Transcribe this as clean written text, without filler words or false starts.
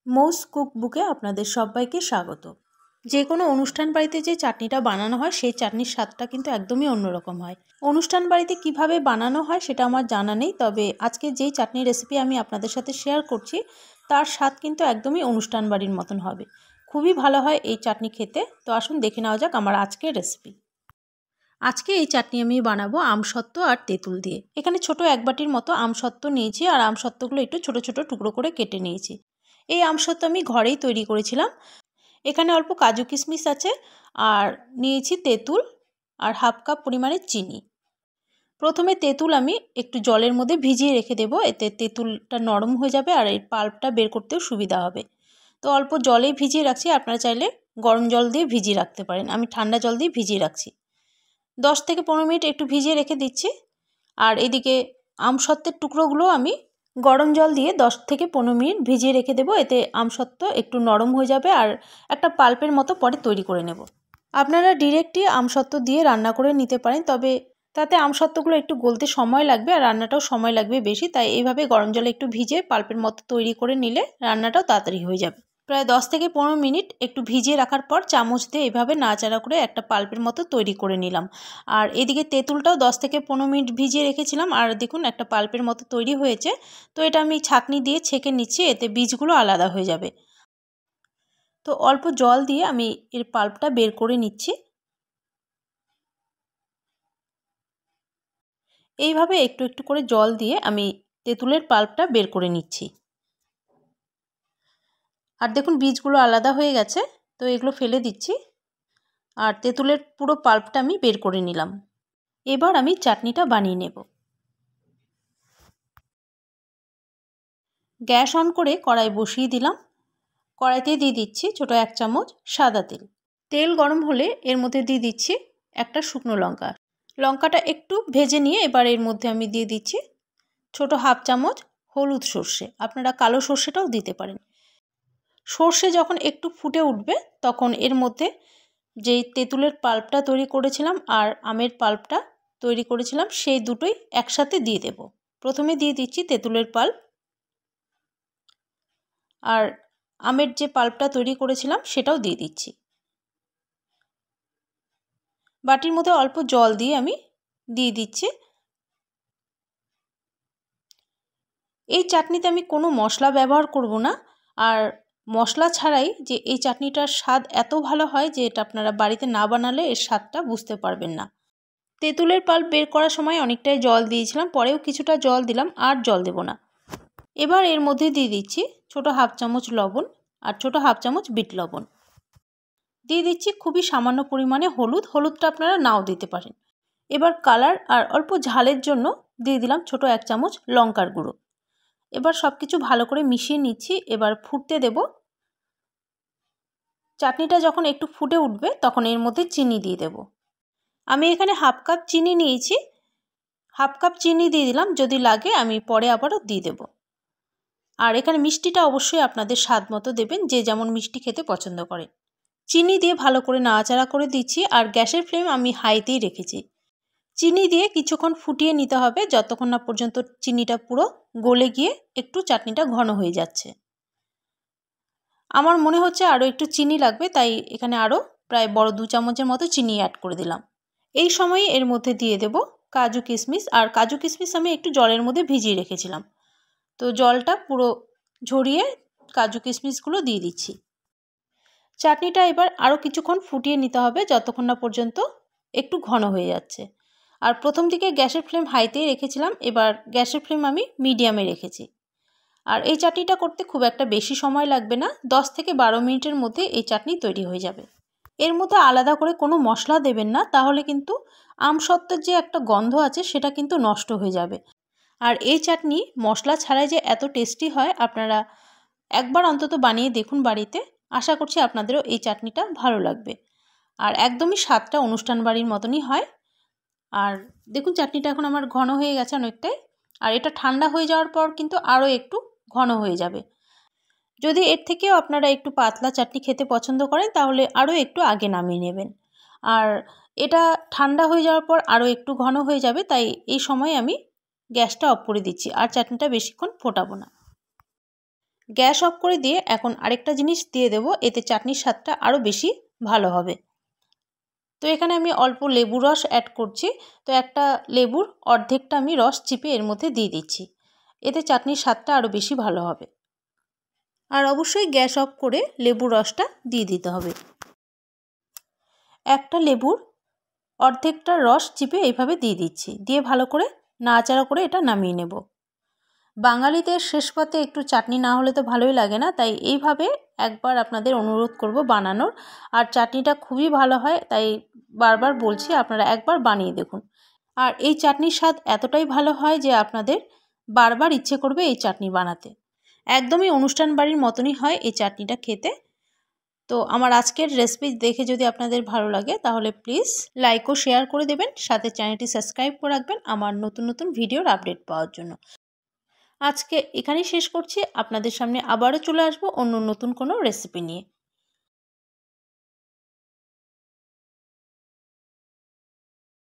মৌস কুকবুকে আপনাদের সবাইকে স্বাগত। যে কোনো অনুষ্ঠান বাড়িতে যে চাটনিটা বানানো হয় সেই চাটনির স্বাদটা কিন্তু একদমই অন্যরকম হয়। অনুষ্ঠান বাড়িতে কিভাবে বানানো হয় সেটা আমার জানা নেই, তবে আজকে যেই চাটনির রেসিপি আমি আপনাদের সাথে শেয়ার করছি তার স্বাদ কিন্তু একদমই অনুষ্ঠান বাড়ির মতন হবে। খুবই ভালো হয় এই চাটনি খেতে। তো আসুন দেখে নেওয়া যাক আমার আজকের রেসিপি। আজকে এই চাটনি আমি বানাবো আমসত্ত্ব আর তেঁতুল দিয়ে। এখানে ছোট এক বাটির মতো আমসত্ত্ব নিয়েছি আর আমসত্ত্বগুলো একটু ছোট ছোট টুকরো করে কেটে নিয়েছি। এই আমসত্ত্ব আমি ঘরেই তৈরি করেছিলাম। এখানে অল্প কাজু কিশমিশ আছে আর নিয়েছি তেঁতুল আর হাফ কাপ পরিমাণে চিনি। প্রথমে তেঁতুল আমি একটু জলের মধ্যে ভিজিয়ে রেখে দেবো, এতে তেঁতুলটা নরম হয়ে যাবে আর এর পাল্পটা বের করতেও সুবিধা হবে। তো অল্প জলে ভিজিয়ে রাখছি, আপনারা চাইলে গরম জল দিয়ে ভিজিয়ে রাখতে পারেন, আমি ঠান্ডা জল দিয়ে ভিজিয়ে রাখছি। 10 থেকে 15 মিনিট একটু ভিজিয়ে রেখে দিচ্ছি। আর এদিকে আমসত্ত্বের টুকরোগুলো আমি গরম জল দিয়ে 10 থেকে 15 মিনিট ভিজিয়ে রেখে দেবো, এতে আমসত্ত্ব একটু নরম হয়ে যাবে আর একটা পাল্পের মতো পরে তৈরি করে নেব। আপনারা ডিরেক্টই আমসত্ত্ব দিয়ে রান্না করে নিতে পারেন, তবে তাতে আমসত্ত্বগুলো একটু গলতে সময় লাগবে আর রান্নাটাও সময় লাগবে বেশি, তাই এইভাবে গরম জলে একটু ভিজে পাল্পের মতো তৈরি করে নিলে রান্নাটাও তাড়াতাড়ি হয়ে যাবে। প্রায় 10 থেকে 15 মিনিট একটু ভিজিয়ে রাখার পর চামচ দিয়ে এভাবে নাড়াচাড়া করে একটা পাল্পের মতো তৈরি করে নিলাম। আর এদিকে তেঁতুলটাও 10 থেকে 15 মিনিট ভিজিয়ে রেখেছিলাম আর দেখুন একটা পাল্পের মতো তৈরি হয়েছে। তো এটা আমি ছাঁকনি দিয়ে ছেঁকে নিচ্ছি, এতে বীজগুলো আলাদা হয়ে যাবে। তো অল্প জল দিয়ে আমি এর পাল্পটা বের করে নিচ্ছি। এইভাবে একটু একটু করে জল দিয়ে আমি তেঁতুলের পাল্পটা বের করে নিচ্ছি। আর দেখুন বীজগুলো আলাদা হয়ে গেছে, তো এগুলো ফেলে দিচ্ছি। আর তেঁতুলের পুরো পাল্পটা আমি বের করে নিলাম। এবার আমি চাটনিটা বানিয়ে নেব। গ্যাস অন করে কড়াই বসিয়ে দিলাম। কড়াইতে দিয়ে দিচ্ছি ছোট 1 চামচ সাদা তেল। তেল গরম হলে এর মধ্যে দিয়ে দিচ্ছি একটা শুকনো লঙ্কা। লঙ্কাটা একটু ভেজে নিয়ে এবার এর মধ্যে আমি দিয়ে দিচ্ছি ছোট হাফ চামচ হলুদ সর্ষে, আপনারা কালো সর্ষেটাও দিতে পারেন। সর্ষে যখন একটু ফুটে উঠবে তখন এর মধ্যে যেই তেঁতুলের পাল্পটা তৈরি করেছিলাম আর আমের পাল্পটা তৈরি করেছিলাম সেই দুটোই একসাথে দিয়ে দেব। প্রথমে দিয়ে দিচ্ছি তেঁতুলের পাল্প, আর আমের যে পাল্পটা তৈরি করেছিলাম সেটাও দিয়ে দিচ্ছি। বাটির মধ্যে অল্প জল দিয়ে আমি দিয়ে দিচ্ছি। এই চাটনিতে আমি কোনো মশলা ব্যবহার করব না, আর মশলা ছাড়াই যে এই চাটনিটার স্বাদ এত ভালো হয় যে এটা আপনারা বাড়িতে না বানালে এর স্বাদটা বুঝতে পারবেন না। তেঁতুলের পাল্প বের করার সময় অনেকটাই জল দিয়েছিলাম, পরেও কিছুটা জল দিলাম, আর জল দেব না। এবার এর মধ্যে দিয়ে দিচ্ছি ছোট হাফ চামচ লবণ আর ছোট হাফ চামচ বিট লবণ। দিয়ে দিচ্ছি খুবই সামান্য পরিমাণে হলুদ, হলুদটা আপনারা নাও দিতে পারেন। এবার কালার আর অল্প ঝালের জন্য দিয়ে দিলাম ছোট 1 চামচ লঙ্কার গুঁড়ো। এবার সব কিছু ভালো করে মিশিয়ে নিচ্ছি। এবার ফুটতে দেব। চাটনিটা যখন একটু ফুটে উঠবে তখন এর মধ্যে চিনি দিয়ে দেব। আমি এখানে হাফ কাপ চিনি নিয়েছি, হাফ কাপ চিনি দিয়ে দিলাম, যদি লাগে আমি পরে আবারও দিয়ে দেব। আর এখানে মিষ্টিটা অবশ্যই আপনাদের স্বাদ মতো দেবেন, যে যেমন মিষ্টি খেতে পছন্দ করে। চিনি দিয়ে ভালো করে নাড়াচাড়া করে দিচ্ছি আর গ্যাসের ফ্লেম আমি হাইতেই রেখেছি। চিনি দিয়ে কিছুক্ষণ ফুটিয়ে নিতে হবে, যতক্ষণ না পর্যন্ত চিনিটা পুরো গলে গিয়ে একটু চাটনিটা ঘন হয়ে যাচ্ছে। আমার মনে হচ্ছে আরও একটু চিনি লাগবে, তাই এখানে আরও প্রায় বড় 2 চামচের মতো চিনি অ্যাড করে দিলাম। এই সময়ে এর মধ্যে দিয়ে দেব কাজু কিশমিশ, আর কাজু কিশমিশ আমি একটু জলের মধ্যে ভিজিয়ে রেখেছিলাম। তো জলটা পুরো ঝরিয়ে কাজু কিশমিশগুলো দিয়ে দিচ্ছি। চাটনিটা এবার আরও কিছুক্ষণ ফুটিয়ে নিতে হবে, যতক্ষণ না পর্যন্ত একটু ঘন হয়ে যাচ্ছে। আর প্রথম দিকে গ্যাসের ফ্লেম হাইতেই রেখেছিলাম, এবার গ্যাসের ফ্লেম আমি মিডিয়ামে রেখেছি। আর এই চাটনিটা করতে খুব একটা বেশি সময় লাগবে না, 10 থেকে 12 মিনিটের মধ্যে এই চাটনি তৈরি হয়ে যাবে। এর মধ্যে আলাদা করে কোনো মশলা দেবেন না, তাহলে কিন্তু আমসত্ত্বের যে একটা গন্ধ আছে সেটা কিন্তু নষ্ট হয়ে যাবে। আর এই চাটনি মশলা ছাড়াই যে এত টেস্টি হয়, আপনারা একবার অন্তত বানিয়ে দেখুন বাড়িতে। আশা করছি আপনাদেরও এই চাটনিটা ভালো লাগবে। আর একদমই স্বাদটা অনুষ্ঠান বাড়ির মতনই হয়। আর দেখুন চাটনিটা এখন আমার ঘন হয়ে গেছে অনেকটাই, আর এটা ঠান্ডা হয়ে যাওয়ার পর কিন্তু আরও একটু ঘন হয়ে যাবে। যদি এর থেকেও আপনারা একটু পাতলা চাটনি খেতে পছন্দ করেন তাহলে আরও একটু আগে নামিয়ে নেবেন। আর এটা ঠান্ডা হয়ে যাওয়ার পর আরও একটু ঘন হয়ে যাবে, তাই এই সময় আমি গ্যাসটা অফ করে দিচ্ছি আর চাটনিটা বেশিক্ষণ ফোটাবো না। গ্যাস অফ করে দিয়ে এখন আরেকটা জিনিস দিয়ে দেব, এতে চাটনির স্বাদটা আরও বেশি ভালো হবে। তো এখানে আমি অল্প লেবু রস অ্যাড করছি। তো একটা লেবুর অর্ধেকটা আমি রস চিপে এর মধ্যে দিয়ে দিচ্ছি, এতে চাটনির স্বাদটা আরও বেশি ভালো হবে। আর অবশ্যই গ্যাস অফ করে লেবুর রসটা দিয়ে দিতে হবে। একটা লেবুর অর্ধেকটা রস চিপে এইভাবে দিয়ে দিচ্ছি, দিয়ে ভালো করে নাড়াচাড়া করে এটা নামিয়ে নেব। বাঙালিদের শেষ পাতে একটু চাটনি না হলে তো ভালোই লাগে না, তাই এইভাবে একবার আপনাদের অনুরোধ করব বানানোর। আর চাটনিটা খুবই ভালো হয়, তাই বারবার বলছি আপনারা একবার বানিয়ে দেখুন। আর এই চাটনির স্বাদ এতটাই ভালো হয় যে আপনাদের বারবার ইচ্ছে করবে এই চাটনি বানাতে। একদমই অনুষ্ঠান বাড়ির মতনই হয় এই চাটনিটা খেতে। তো আমার আজকের রেসিপি দেখে যদি আপনাদের ভালো লাগে তাহলে প্লিজ লাইক ও শেয়ার করে দেবেন, সাথে চ্যানেলটি সাবস্ক্রাইব করে রাখবেন আমার নতুন নতুন ভিডিওর আপডেট পাওয়ার জন্য। আজকে এখানেই শেষ করছি, আপনাদের সামনে আবারও চলে আসবো অন্য নতুন কোনো রেসিপি নিয়ে।